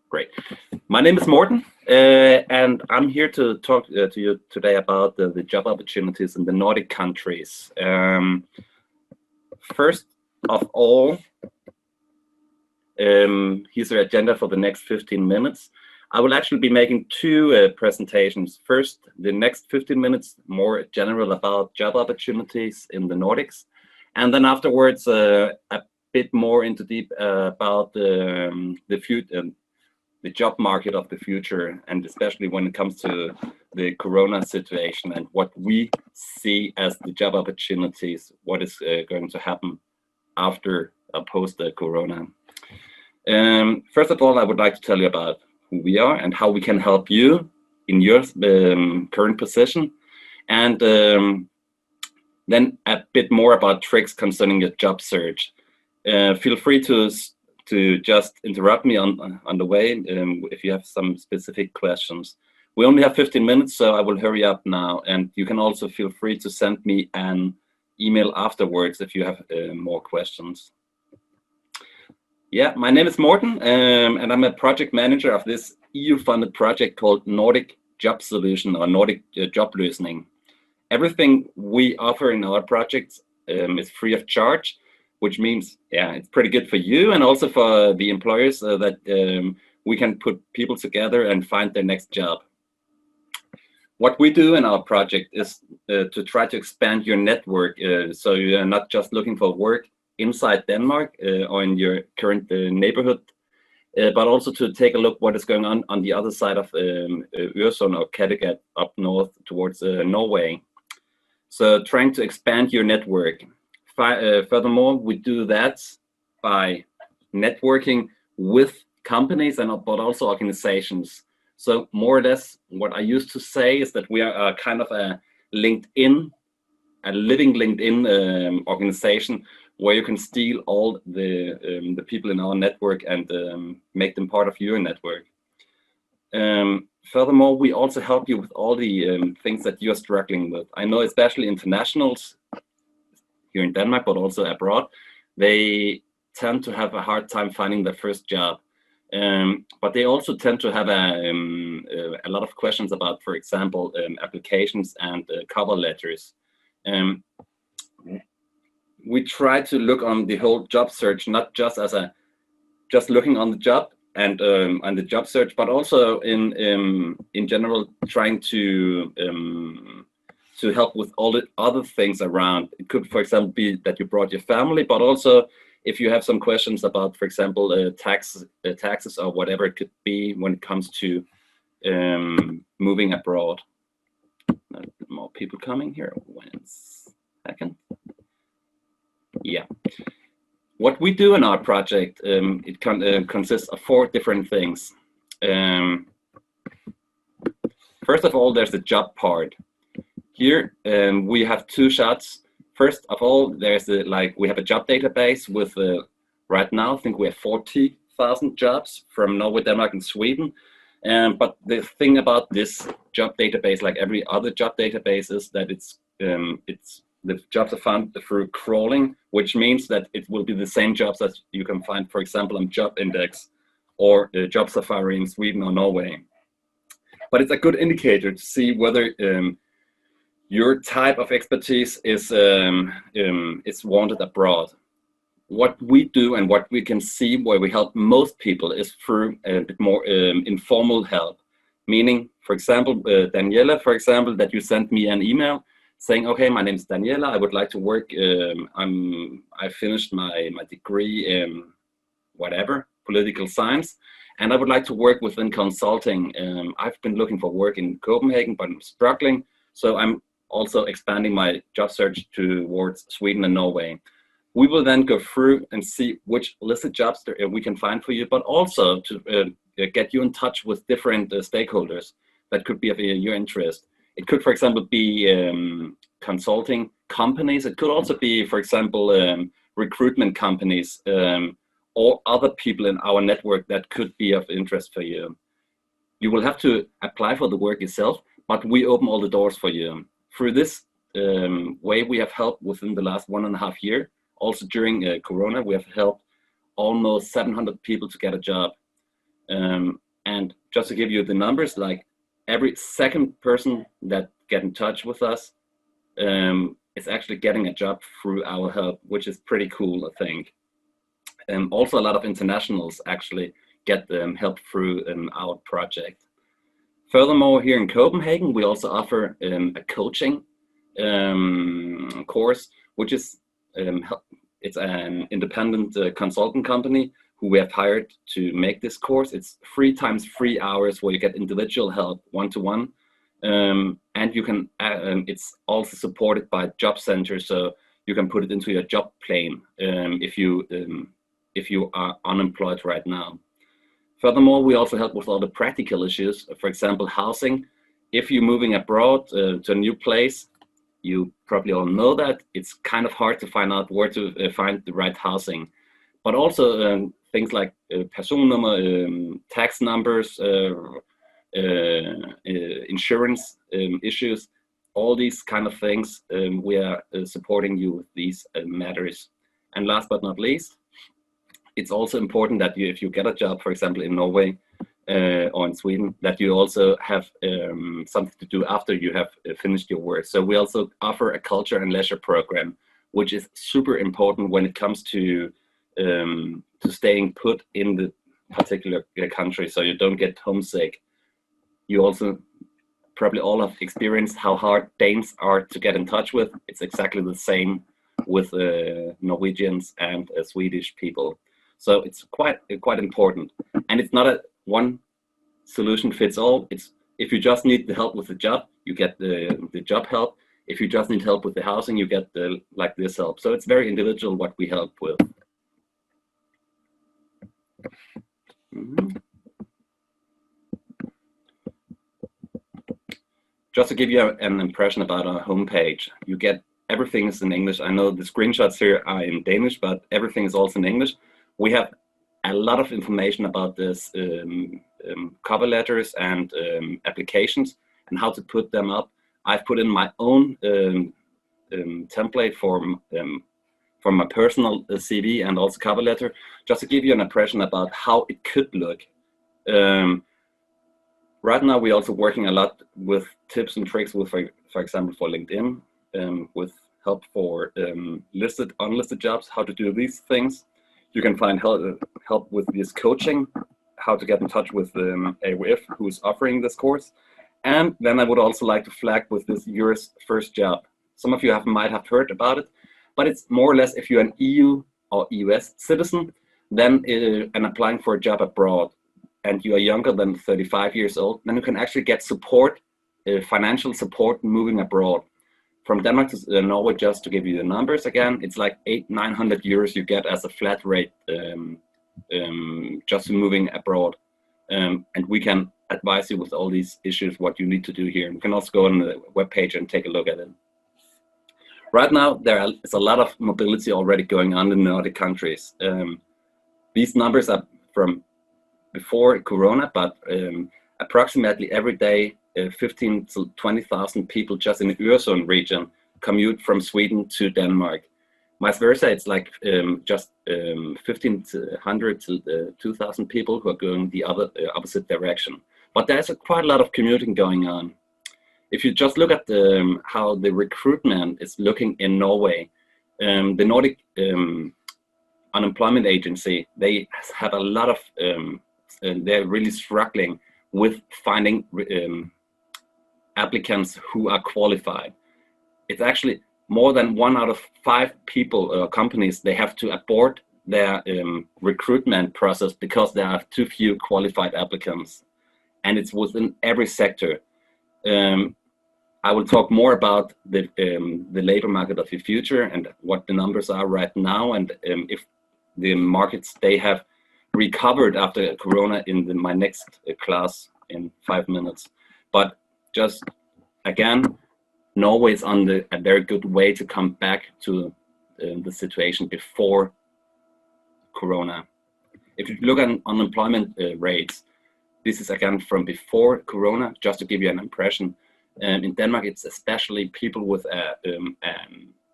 Great. My name is Morten, and I'm here to talk to you today about the job opportunities in the Nordic countries. First of all, here's the agenda for the next 15 minutes. I will actually be making two presentations. First, the next 15 minutes, more general about job opportunities in the Nordics. And then afterwards, a bit more into deep about the future. The job market of the future, and especially when it comes to the Corona situation and what we see as the job opportunities, what is going to happen after post Corona. First of all, I would like to tell you about who we are and how we can help you in your current position, and then a bit more about tricks concerning your job search. Feel free to just interrupt me on the way if you have some specific questions. We only have 15 minutes, so I will hurry up now. And you can also feel free to send me an email afterwards if you have more questions. Yeah, my name is Morten, and I'm a project manager of this EU-funded project called Nordic Job Solution or Nordic Jobløsning. Everything we offer in our projects is free of charge, which means, yeah, it's pretty good for you and also for the employers that we can put people together and find their next job. What we do in our project is to try to expand your network, so you're not just looking for work inside Denmark or in your current neighborhood, but also to take a look what is going on the other side of Øresund or Kattegat up north towards Norway. So trying to expand your network. Furthermore, we do that by networking with companies but also organizations. So more or less, what I used to say is that we are kind of a living LinkedIn organization where you can steal all the people in our network and make them part of your network. Furthermore, we also help you with all the things that you're struggling with. I know especially internationals here in Denmark, but also abroad, they tend to have a hard time finding their first job. But they also tend to have a lot of questions about, for example, applications and cover letters. We try to look on the whole job search, not just as just looking on the job and on the job search, but also in general trying to help with all the other things around. It could, for example, be that you brought your family, but also if you have some questions about, for example, taxes or whatever it could be when it comes to moving abroad. More people coming here. 1 second. Yeah. What we do in our project, it consists of 4 different things. First of all, there's the job part. Here we have 2 shots. First of all, there's we have a job database with right now I think we have 40,000 jobs from Norway, Denmark, and Sweden. But the thing about this job database, like every other job database, is that the jobs are found through crawling, which means that it will be the same jobs that you can find, for example, on Job Index or Job Safari in Sweden or Norway. But it's a good indicator to see whether your type of expertise is wanted abroad. What we do and what we can see where we help most people is through a bit more informal help. Meaning, for example, Daniela, for example, that you sent me an email saying, okay, my name is Daniela, I would like to work, I finished my degree in whatever, political science, and I would like to work within consulting. I've been looking for work in Copenhagen, but I'm struggling. So I'm also expanding my job search towards Sweden and Norway. We will then go through and see which listed jobs we can find for you, but also to get you in touch with different stakeholders that could be of your interest. It could, for example, be consulting companies. It could also be, for example, recruitment companies or other people in our network that could be of interest for you. You will have to apply for the work yourself, but we open all the doors for you. Through this way, we have helped within the last 1.5 years. Also during Corona, we have helped almost 700 people to get a job. And just to give you the numbers, like every second person that get in touch with us is actually getting a job through our help, which is pretty cool, I think. Also, a lot of internationals actually get help through our project. Furthermore, here in Copenhagen, we also offer a coaching course, which is it's an independent consultant company who we have hired to make this course. It's 3 times 3 hours where you get individual help, one-to-one, and you can. It's also supported by job centers, so you can put it into your job plan if you are unemployed right now. Furthermore, we also help with all the practical issues. For example, housing. If you're moving abroad to a new place, you probably all know that it's kind of hard to find out where to find the right housing. But also things like personnummer, tax numbers, insurance issues, all these kind of things, we are supporting you with these matters. And last but not least, it's also important that if you get a job, for example, in Norway or in Sweden, that you also have something to do after you have finished your work. So we also offer a culture and leisure program, which is super important when it comes to staying put in the particular country, so you don't get homesick. You also probably all have experienced how hard Danes are to get in touch with. It's exactly the same with Norwegians and Swedish people. So it's quite important, and it's not a one solution fits all. It's if you just need the help with the job, you get the job help. If you just need help with the housing, you get the like this help. So it's very individual what we help with. Just to give you an impression about our homepage, you get everything is in English. I know the screenshots here are in Danish, but everything is also in English. We have a lot of information about this cover letters and applications and how to put them up. I've put in my own template for my personal CV and also cover letter, just to give you an impression about how it could look. Right now, we're also working a lot with tips and tricks with, for example, for LinkedIn, with help for listed, unlisted jobs, how to do these things. You can find help with this coaching, how to get in touch with AWF, who's offering this course. And then I would also like to flag with this your first job. Some of you might have heard about it, but it's more or less if you're an EU or US citizen, then and applying for a job abroad, and you are younger than 35 years old, then you can actually get support, financial support moving abroad. From Denmark to Norway, just to give you the numbers again, it's like 800-900 euros you get as a flat rate just moving abroad. And we can advise you with all these issues, what you need to do here. You can also go on the webpage and take a look at it. Right now, there is a lot of mobility already going on in the Nordic countries. These numbers are from before Corona, but approximately every day, 15 to 20,000 people just in the Øresund region commute from Sweden to Denmark. Vice versa, it's like just 1,500 to 2,000 people who are going the opposite direction. But there's quite a lot of commuting going on. If you just look at how the recruitment is looking in Norway, the Nordic Unemployment Agency, they have a lot of, they're really struggling with finding applicants who are qualified. It's actually more than 1 out of 5 people, companies, they have to abort their recruitment process because there are too few qualified applicants. And it's within every sector. I will talk more about the labor market of the future and what the numbers are right now, and if the markets they have recovered after Corona in my next class in 5 minutes. But just again, Norway is on a very good way to come back to the situation before Corona. If you look at unemployment rates, this is again from before Corona, just to give you an impression. In Denmark, it's especially people with an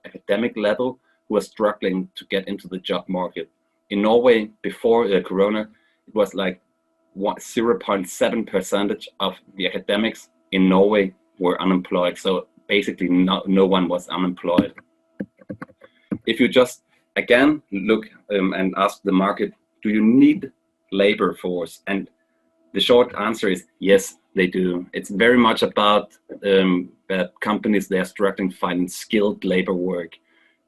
academic level who are struggling to get into the job market. In Norway, before Corona, it was like 0.7% of the academics in Norway were unemployed. So basically no one was unemployed. If you just again look and ask the market, do you need labor force? And the short answer is yes, they do. It's very much about that companies, they're struggling finding skilled labor work,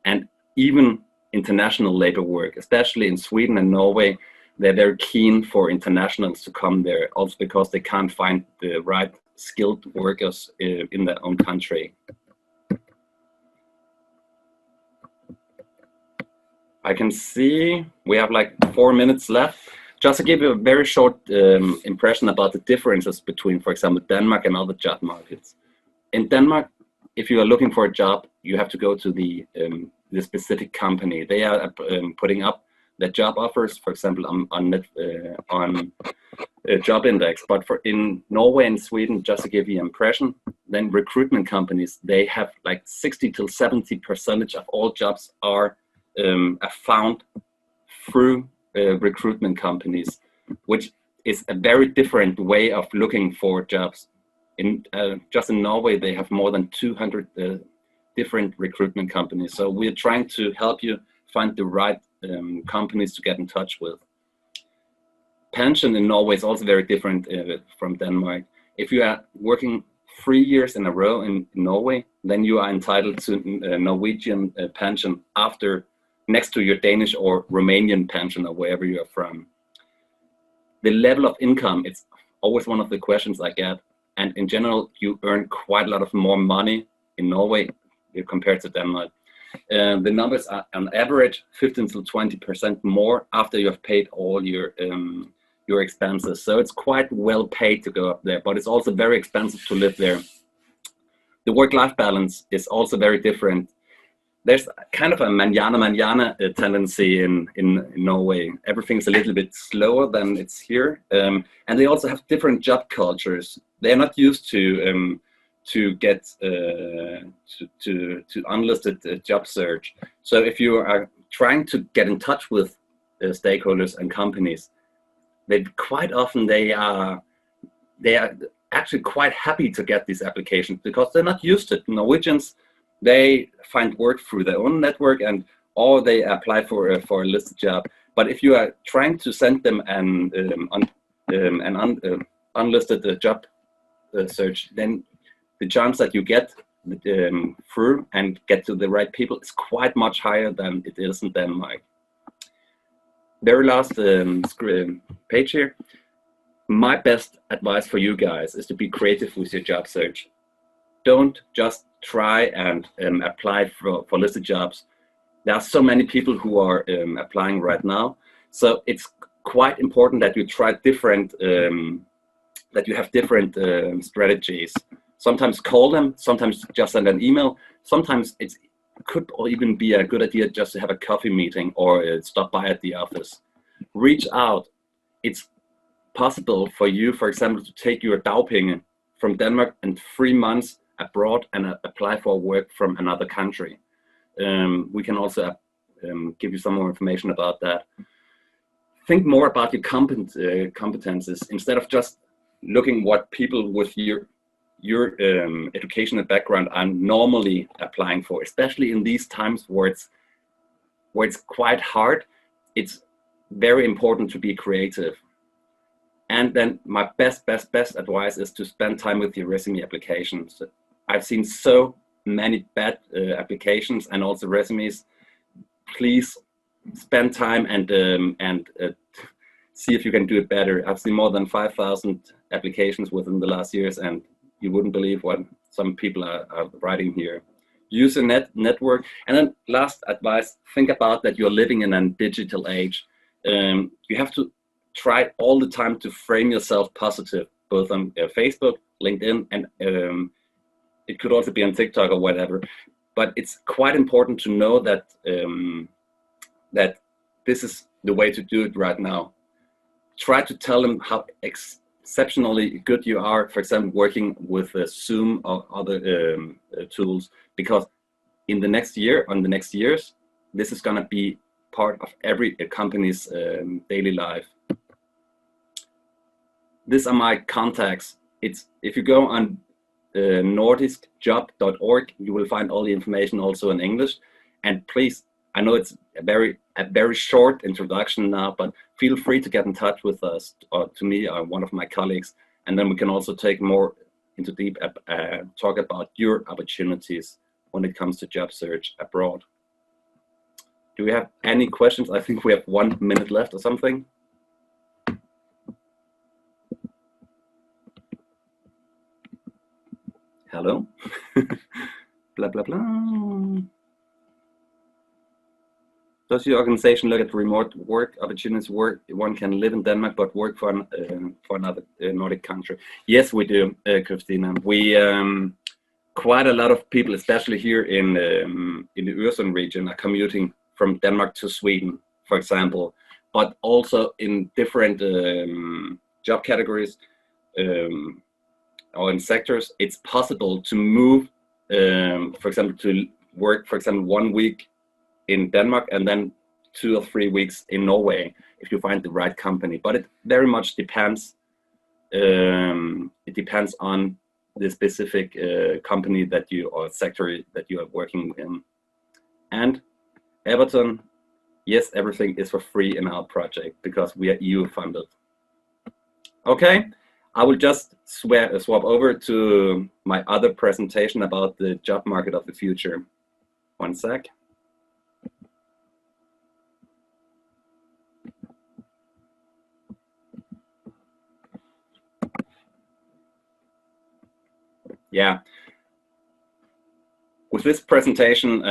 and even international labor work, especially in Sweden and Norway. They're very keen for internationals to come there, also because they can't find the right skilled workers in their own country. I can see we have like 4 minutes left. Just to give you a very short impression about the differences between, for example, Denmark and other job markets. In Denmark, if you are looking for a job, you have to go to the specific company. They are putting up the job offers, for example, on job index. But in Norway and Sweden, just to give you an impression, then recruitment companies, they have like 60 to 70% of all jobs are found through recruitment companies, which is a very different way of looking for jobs. Just in Norway, they have more than 200 different recruitment companies. So we're trying to help you find the right companies to get in touch with. Pension in Norway is also very different from Denmark. If you are working 3 years in a row in Norway, then you are entitled to Norwegian pension after, next to your Danish or Romanian pension or wherever you are from. The level of income, it's always one of the questions I get. And in general, you earn quite a lot of more money in Norway compared to Denmark. The numbers are on average 15 to 20% more after you have paid all your expenses. So it's quite well paid to go up there, but it's also very expensive to live there. The work-life balance is also very different. There's kind of a manjana tendency in Norway. Everything's a little bit slower than it's here, and they also have different job cultures. They're not used to get to unlisted job search. So if you are trying to get in touch with stakeholders and companies, they quite often they are actually quite happy to get these applications because they're not used to it. Norwegians, they find work through their own network or they apply for a listed job. But if you are trying to send them an unlisted job search, then the chance that you get through and get to the right people is quite much higher than it is in Denmark. Very last page here. My best advice for you guys is to be creative with your job search. Don't just try and apply for listed jobs. There are so many people who are applying right now. So it's quite important that you try different, that you have different strategies. Sometimes call them, sometimes just send an email. Sometimes it could even be a good idea just to have a coffee meeting or stop by at the office. Reach out. It's possible for you, for example, to take your dagpenge from Denmark and 3 months abroad and apply for work from another country. We can also give you some more information about that. Think more about your competences instead of just looking what people with your educational background are normally applying for, especially in these times where it's quite hard. It's very important to be creative. And then my best advice is to spend time with your resume applications. I've seen so many bad applications and also resumes. Please spend time and see if you can do it better. I've seen more than 5,000 applications within the last years, and you wouldn't believe what some people are writing here. Use a network. And then last advice, think about that you're living in a digital age. You have to try all the time to frame yourself positive, both on Facebook, LinkedIn, and it could also be on TikTok or whatever. But it's quite important to know that that this is the way to do it right now. Try to tell them how exceptionally good you are, for example, working with Zoom or other tools, because in the next year, on the next years, this is going to be part of every company's daily life. these are my contacts. If you go on nordiskjob.org, you will find all the information also in English. And please, I know it's a very short introduction now, but feel free to get in touch with us or to me or one of my colleagues, and then we can also take more into deep talk about your opportunities when it comes to job search abroad. Do we have any questions? I think we have 1 minute left or something. Hello. Blah blah blah. Does your organization look at remote work opportunities where one can live in Denmark but work for another Nordic country? Yes, we do, Christina. We quite a lot of people, especially here in the Øresund region, are commuting from Denmark to Sweden, for example, but also in different job categories or in sectors. It's possible to move, for example, to work, for example, 1 week in Denmark and then 2 or 3 weeks in Norway if you find the right company. But it very much depends. It depends on the specific company that you or sector that you are working in. And Everton, yes, everything is for free in our project because we are EU funded. Okay, I will just swap over to my other presentation about the job market of the future. 1 sec. Yeah. With this presentation,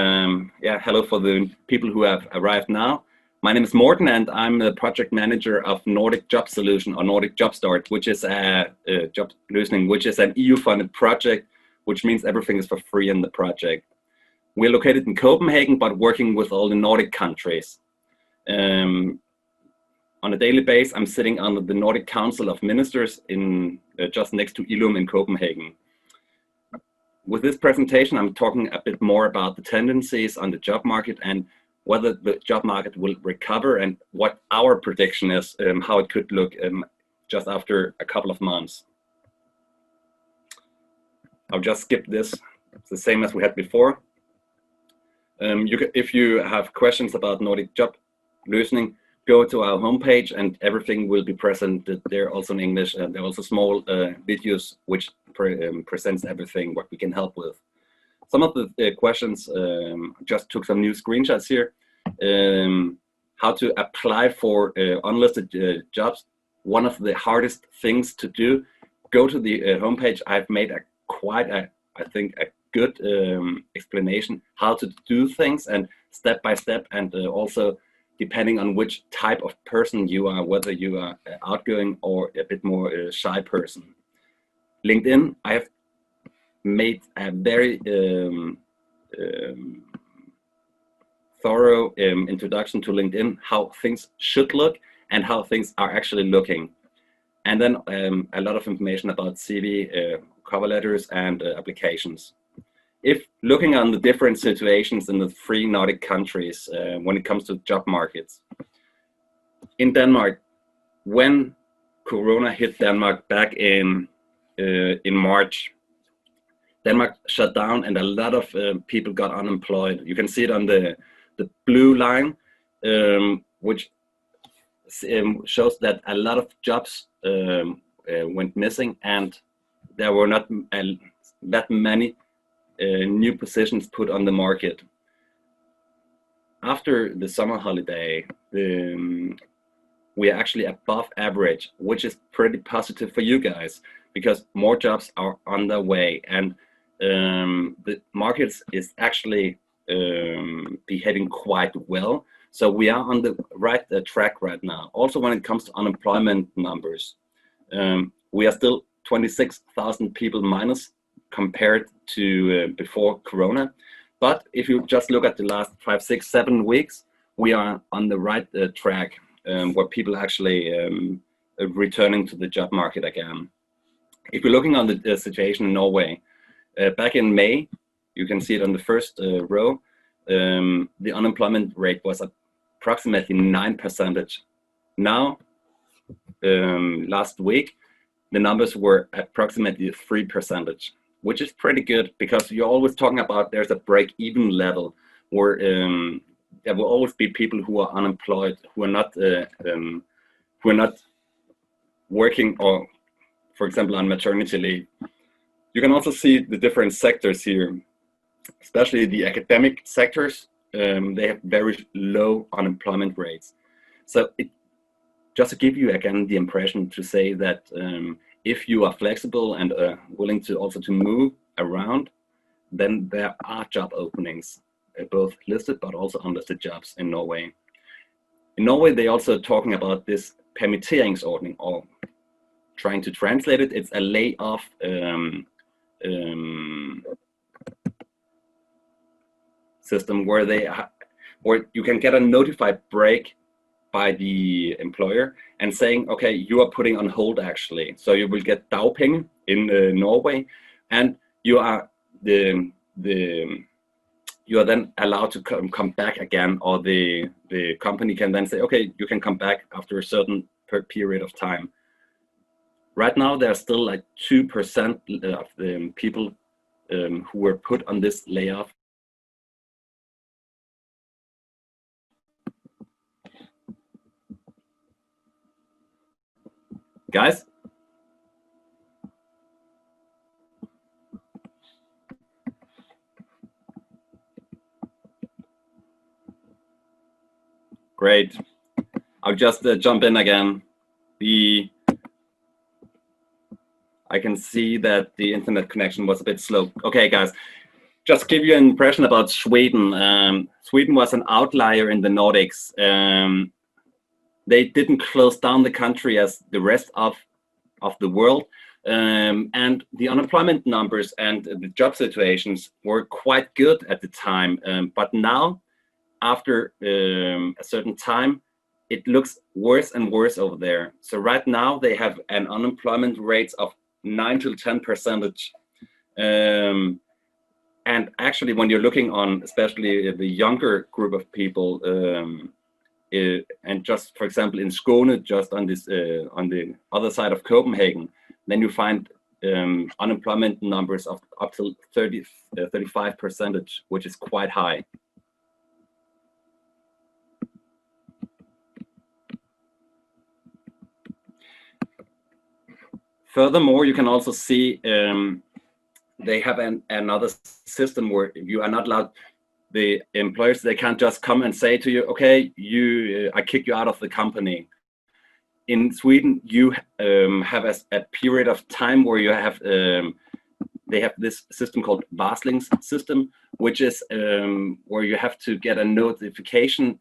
hello for the people who have arrived now. My name is Morten and I'm the project manager of Nordic Job Solution or Nordic Job Start, which is a Jobløsning, which is an EU funded project, which means everything is for free in the project. We're located in Copenhagen, but working with all the Nordic countries. On a daily basis, I'm sitting under the Nordic Council of Ministers in just next to Ilum in Copenhagen. With this presentation, I'm talking a bit more about the tendencies on the job market and whether the job market will recover and what our prediction is, how it could look just after a couple of months. I'll just skip this. It's the same as we had before. If you have questions about Nordic Jobløsning, go to our homepage and everything will be presented there also in English. And there are also small videos which presents everything what we can help with. Some of the questions, just took some new screenshots here. How to apply for unlisted jobs. One of the hardest things to do, go to the homepage. I've made I think a good explanation how to do things and step by step, and also depending on which type of person you are, whether you are outgoing or a bit more shy person. LinkedIn, I have made a very thorough introduction to LinkedIn, how things should look and how things are actually looking. And then a lot of information about CV, cover letters and applications. If looking on the different situations in the 3 Nordic countries when it comes to job markets. In Denmark, when Corona hit Denmark back in March, Denmark shut down and a lot of people got unemployed. You can see it on the blue line, which shows that a lot of jobs went missing and there were not that many new positions put on the market. After the summer holiday, we are actually above average, which is pretty positive for you guys because more jobs are on their way and the market is actually behaving quite well. So we are on the right track right now. Also, when it comes to unemployment numbers, we are still 26,000 people minus compared to before Corona. But if you just look at the last 5, 6, 7 weeks, we are on the right track where people actually returning to the job market again. If you're looking on the situation in Norway, back in May, you can see it on the first row, the unemployment rate was approximately 9%. Now, last week, the numbers were approximately 3%, which is pretty good, because you're always talking about there's a break-even level where there will always be people who are unemployed, who are not working, or, for example, on maternity leave. You can also see the different sectors here, especially the academic sectors. They have very low unemployment rates. So just to give you again the impression to say that if you are flexible and willing to also to move around, then there are job openings, both listed but also unlisted jobs in Norway. In Norway, they also talking about this permitteringsordning, or trying to translate it, it's a layoff system where you can get a notified break by the employer and saying, okay, you are putting on hold actually. So you will get dagpenge in Norway, and you are then allowed to come back again, or the company can then say, okay, you can come back after a certain period of time. Right now, there are still like 2% of the people who were put on this layoff. Guys? Great. I'll just jump in again. I can see that the internet connection was a bit slow. Okay, guys, just give you an impression about Sweden. Sweden was an outlier in the Nordics. They didn't close down the country as the rest of the world. And the unemployment numbers and the job situations were quite good at the time. But now, after a certain time, it looks worse and worse over there. So right now they have an unemployment rate of 9 to 10%. And actually, when you're looking on, especially the younger group of people, and just, for example, in Skåne, just on this on the other side of Copenhagen, then you find unemployment numbers of up to 35%, which is quite high. Furthermore, you can also see they have another system where you are not allowed, the employers, they can't just come and say to you, okay, I kick you out of the company. In Sweden, you have a period of time where you have, they have this system called varslings system, which is where you have to get a notification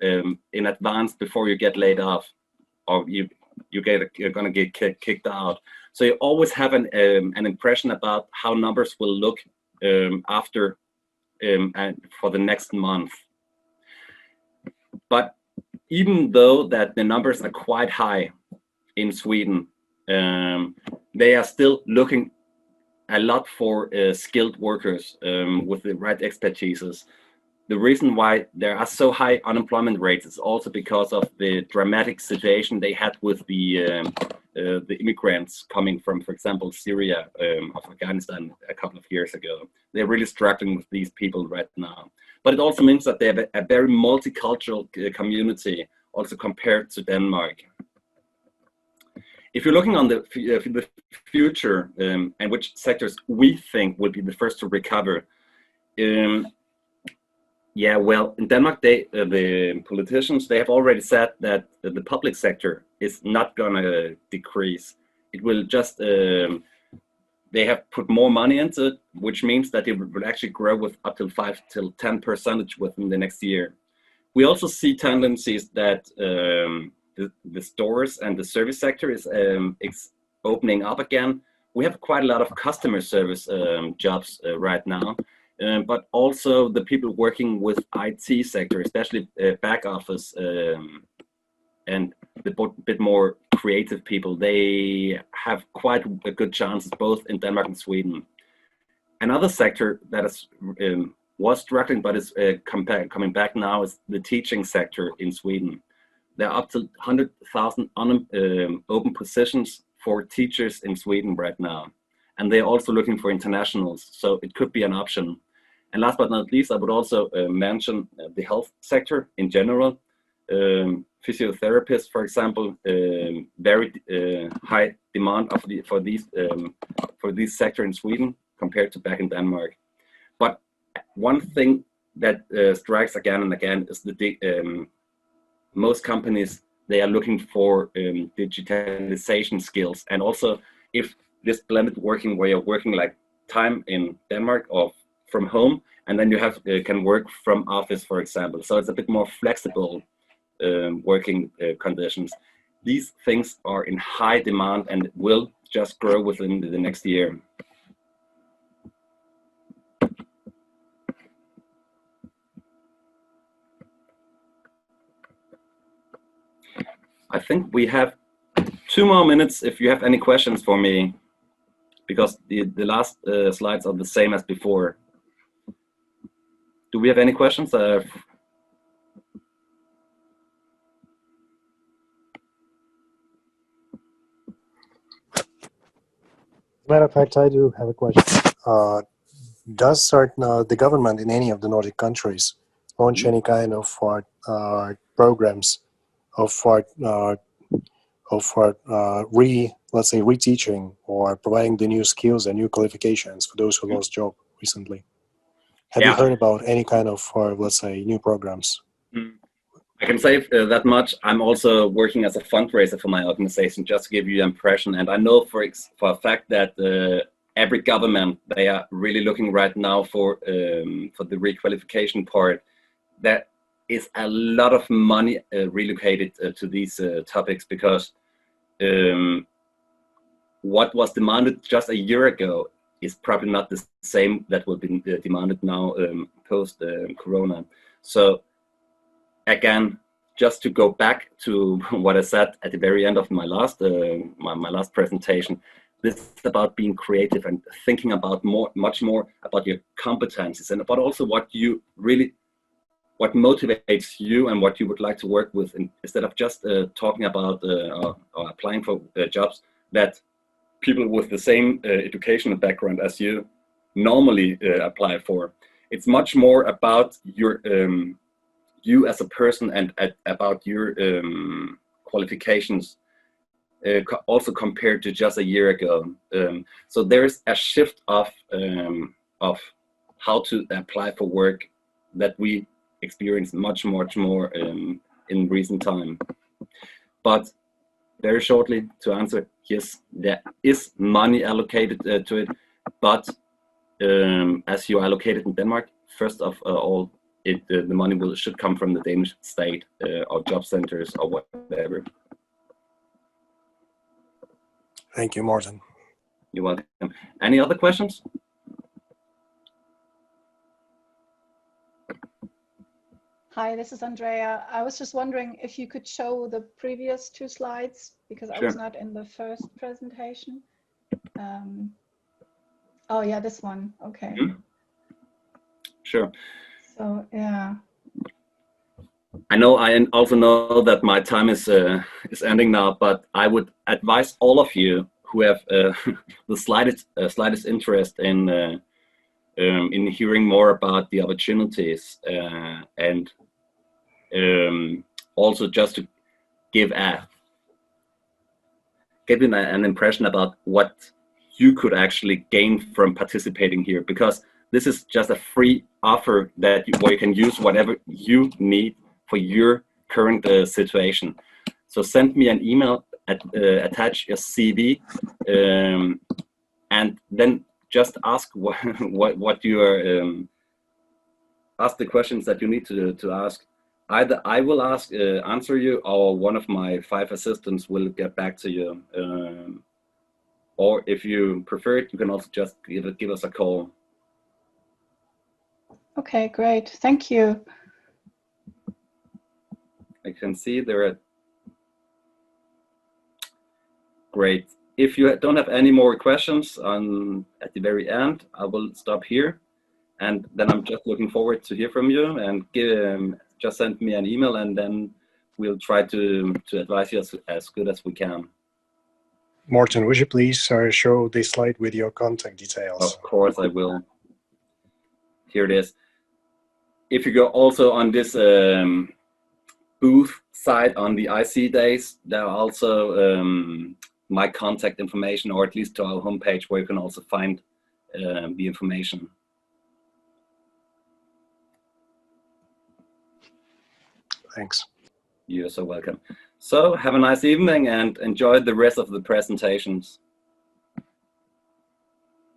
in advance before you get laid off, or you're gonna get kicked out. So you always have an impression about how numbers will look after and for the next month. But even though that the numbers are quite high in Sweden, they are still looking a lot for skilled workers with the right expertises. The reason why there are so high unemployment rates is also because of the dramatic situation they had with the immigrants coming from, for example, Syria, of Afghanistan a couple of years ago. They're really struggling with these people right now. But it also means that they have a very multicultural community, also compared to Denmark. If you're looking on the future and which sectors we think will be the first to recover, yeah, well, in Denmark, the politicians, they have already said that the public sector is not gonna decrease. It will just, they have put more money into it, which means that it will actually grow with up to 5 to 10% within the next year. We also see tendencies that the stores and the service sector is opening up again. We have quite a lot of customer service jobs right now. But also the people working with IT sector, especially back office and the bit more creative people, they have quite a good chances both in Denmark and Sweden. Another sector that is was struggling but is coming back now is the teaching sector in Sweden. There are up to 100,000 open positions for teachers in Sweden right now. And they're also looking for internationals, so it could be an option. And last but not least, I would also mention the health sector in general. Physiotherapists, for example, very high demand for this sector in Sweden compared to back in Denmark. But one thing that strikes again and again is most companies, they are looking for digitalization skills, and also if this blended working way of working, like time in Denmark or from home, and then you have can work from office, for example. So it's a bit more flexible working conditions. These things are in high demand and will just grow within the next year. I think we have 2 more minutes if you have any questions for me, because the last slides are the same as before. Do we have any questions? Matter of fact, I do have a question. Does the government in any of the Nordic countries launch any kind of programs of let's say reteaching or providing the new skills and new qualifications for those who lost job recently? Have you heard about any kind of let's say new programs? I can say that much. I'm also working as a fundraiser for my organization, just to give you an impression. And I know for a fact that every government, they are really looking right now for the requalification part. There is a lot of money relocated to these topics, because what was demanded just a year ago is probably not the same that will be demanded now post Corona. So again, just to go back to what I said at the very end of my last my last presentation, this is about being creative and thinking about much more about your competencies, and about also what motivates you and what you would like to work with, instead of just talking about or applying for jobs that people with the same educational background as you normally apply for. It's much more about your you as a person and about your qualifications, also compared to just a year ago. So there's a shift of how to apply for work that we experience much more in recent time. But very shortly to answer, yes, there is money allocated to it, but as you allocate it in Denmark, first of all, the money should come from the Danish state or job centers or whatever. Thank you, Morten. You're welcome. Any other questions? Hi, this is Andrea. I was just wondering if you could show the previous 2 slides, because I was not in the first presentation. Oh yeah, this one. Okay. Mm-hmm. Sure. So yeah. I also know that my time is ending now, but I would advise all of you who have the slightest interest in hearing more about the opportunities, and also just to give an impression about what you could actually gain from participating here, because this is just a free offer where you can use whatever you need for your current situation. So send me an email, attach your CV, and then just ask what you are ask the questions that you need to ask. Either I will answer you, or one of my 5 assistants will get back to you. Or if you prefer it, you can also just give us a call. Okay, great. Thank you. I can see there are. Great. If you don't have any more questions at the very end, I will stop here. And then I'm just looking forward to hear from you, and just send me an email, and then we'll try to advise you as good as we can. Morten, would you please show this slide with your contact details? Of course I will. Here it is. If you go also on this booth site on the IC days, there are also my contact information, or at least to our homepage, where you can also find the information. Thanks. You're so welcome. So have a nice evening and enjoy the rest of the presentations.